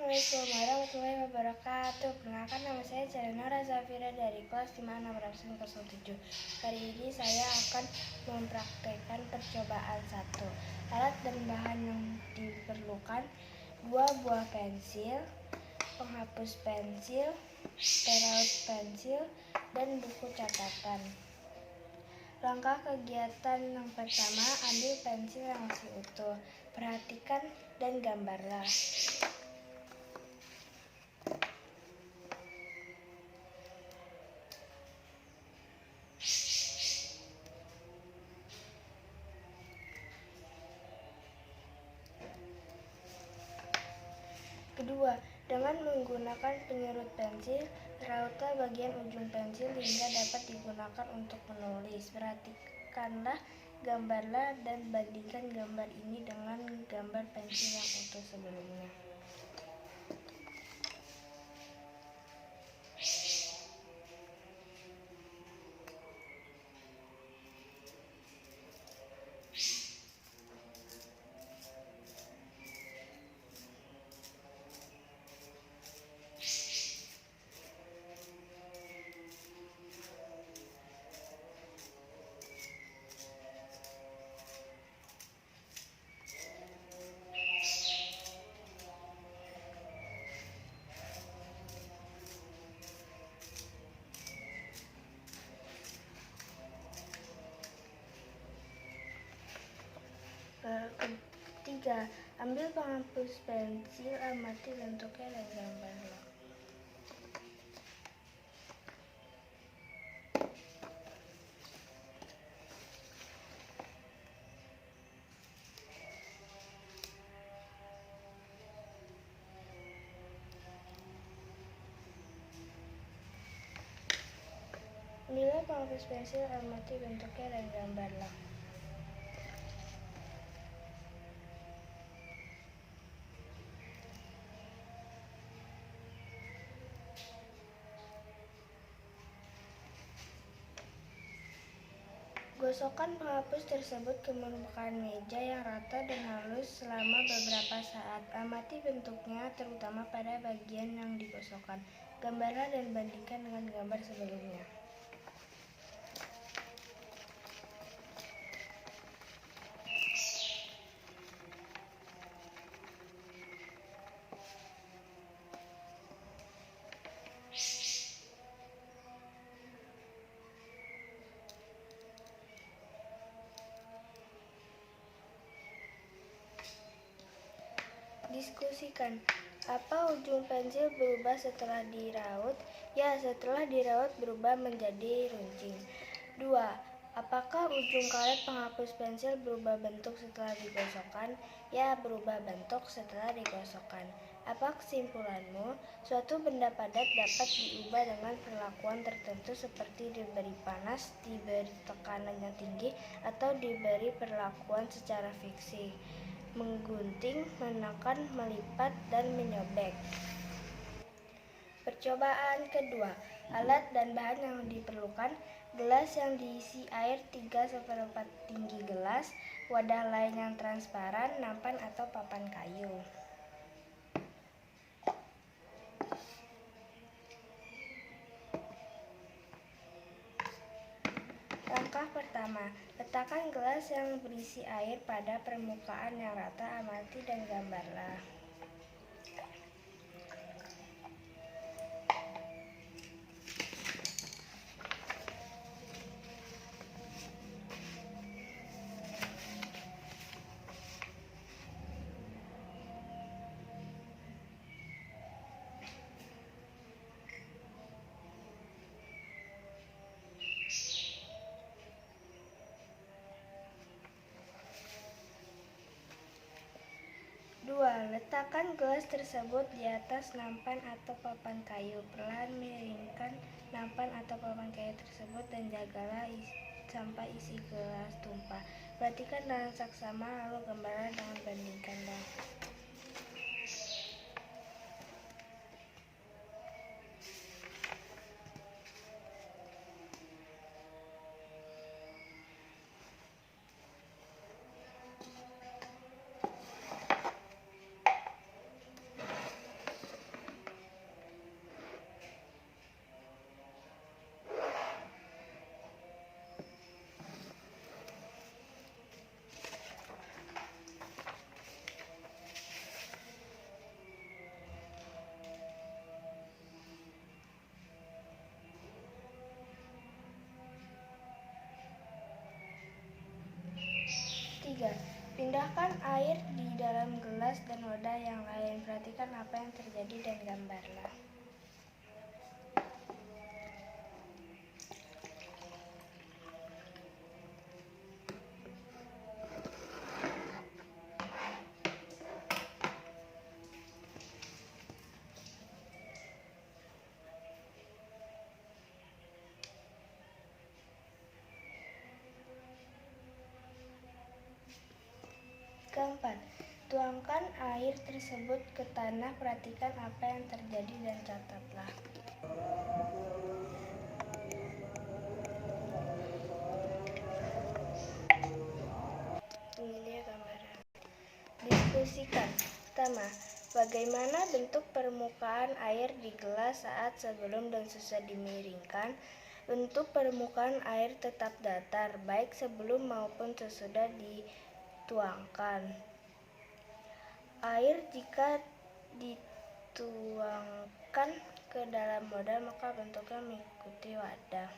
Assalamualaikum warahmatullahi wabarakatuh. Perkenalkan, nama saya Celenora Zafira dari kelas 5 Kali ini saya akan mempraktekkan percobaan 1. Alat dan bahan yang diperlukan: 2 buah pensil, penghapus pensil, peraut pensil, dan buku catatan. Langkah kegiatan yang pertama, ambil pensil yang masih utuh. Perhatikan dan gambarlah. Kedua, dengan menggunakan penyerut pensil, rautlah bagian ujung pensil hingga dapat digunakan untuk menulis. Perhatikanlah, gambarlah, dan bandingkan gambar ini dengan gambar pensil yang utuh sebelumnya. Ketiga, ambil penghapus pensil, amati bentuknya dan gambarlah. Ambillah penghapus pensil, amati bentuknya dan gambarlah. Gosokkan penghapus tersebut ke permukaan meja yang rata dan halus selama beberapa saat. Amati bentuknya, terutama pada bagian yang digosokkan. Gambarlah dan bandingkan dengan gambar sebelumnya. Diskusikan, apa ujung pensil berubah setelah diraut? Ya, setelah diraut berubah menjadi runcing. 2. Apakah ujung karet penghapus pensil berubah bentuk setelah digosokkan? Ya, berubah bentuk setelah digosokkan. Apa kesimpulanmu? Suatu benda padat dapat diubah dengan perlakuan tertentu seperti diberi panas, diberi tekanan yang tinggi, atau diberi perlakuan secara fiksi. Menggunting, menekan, melipat, dan menyobek. Percobaan kedua, alat dan bahan yang diperlukan: gelas yang diisi air 3/4 tinggi gelas, wadah lain yang transparan, nampan atau papan kayu. Langkah pertama, letakkan gelas yang berisi air pada permukaan yang rata, amati dan gambarlah. Letakkan gelas tersebut di atas nampan atau papan kayu. Perlahan miringkan nampan atau papan kayu tersebut dan jagalah sampai isi gelas tumpah. Perhatikan dengan saksama, lalu gambarlah dengan bandingkanlah. Ketiga, pindahkan air di dalam gelas dan wadah yang lain. Perhatikan apa yang terjadi dan gambarlah. Keempat, tuangkan air tersebut ke tanah. Perhatikan apa yang terjadi dan catatlah. Ini dia gambaran. Diskusikan. Pertama, bagaimana bentuk permukaan air di gelas saat sebelum dan sesudah dimiringkan? Bentuk permukaan air tetap datar, baik sebelum maupun sesudah dituangkan. Air jika dituangkan ke dalam wadah maka bentuknya mengikuti wadah.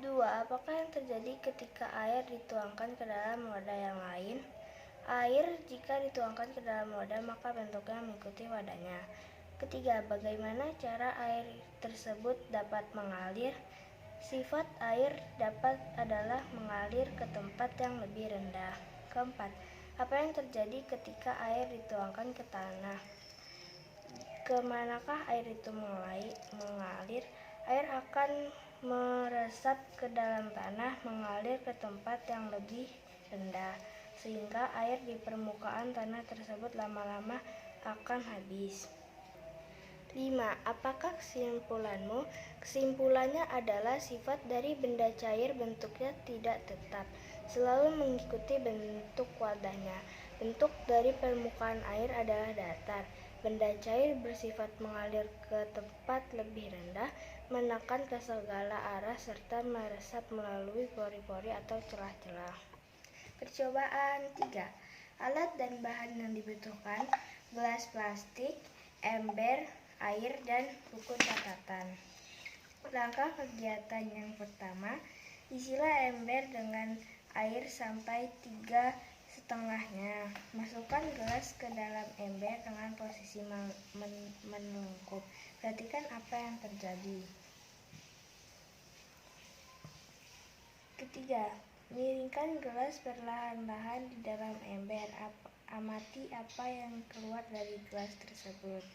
2. Apakah yang terjadi ketika air dituangkan ke dalam wadah yang lain? Air jika dituangkan ke dalam wadah maka bentuknya mengikuti wadahnya. Ketiga, bagaimana cara air tersebut dapat mengalir? Sifat air adalah mengalir ke tempat yang lebih rendah. Keempat, apa yang terjadi ketika air dituangkan ke tanah? Kemanakah air itu mengalir? Air akan meresap ke dalam tanah, mengalir ke tempat yang lebih rendah, sehingga air di permukaan tanah tersebut lama-lama akan habis. 5. Apakah kesimpulanmu? Kesimpulannya adalah sifat dari benda cair bentuknya tidak tetap, selalu mengikuti bentuk wadahnya. Bentuk dari permukaan air adalah datar. Benda cair bersifat mengalir ke tempat lebih rendah, menekan ke segala arah, serta meresap melalui pori-pori atau celah-celah. Percobaan 3. Alat dan bahan yang dibutuhkan: gelas plastik, ember, air, dan buku catatan. Langkah kegiatan yang pertama, isilah ember dengan air sampai 3,5-nya. Masukkan gelas ke dalam ember dengan posisi menelungkup. Perhatikan apa yang terjadi. Ketiga, miringkan gelas perlahan-lahan di dalam ember. Amati apa yang keluar dari gelas tersebut.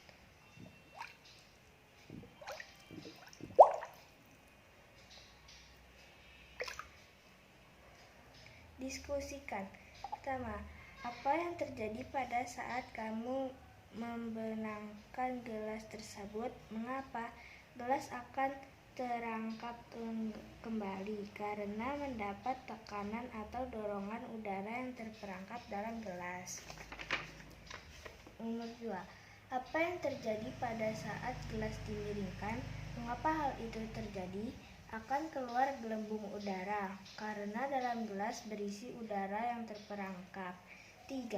Diskusikan. Pertama, apa yang terjadi pada saat kamu membenamkan gelas tersebut? Mengapa? Gelas akan terangkat kembali karena mendapat tekanan atau dorongan udara yang terperangkap dalam gelas. Nomor 2. Apa yang terjadi pada saat gelas dimiringkan? Mengapa hal itu terjadi? Akan keluar gelembung udara karena dalam gelas berisi udara yang terperangkap. 3.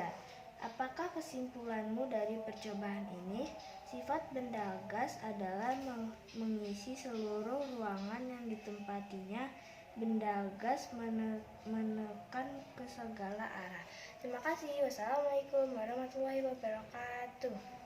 Apakah kesimpulanmu dari percobaan ini? Sifat benda gas adalah mengisi seluruh ruangan yang ditempatinya. Benda gas menekan ke segala arah. Terima kasih. Wassalamualaikum warahmatullahi wabarakatuh.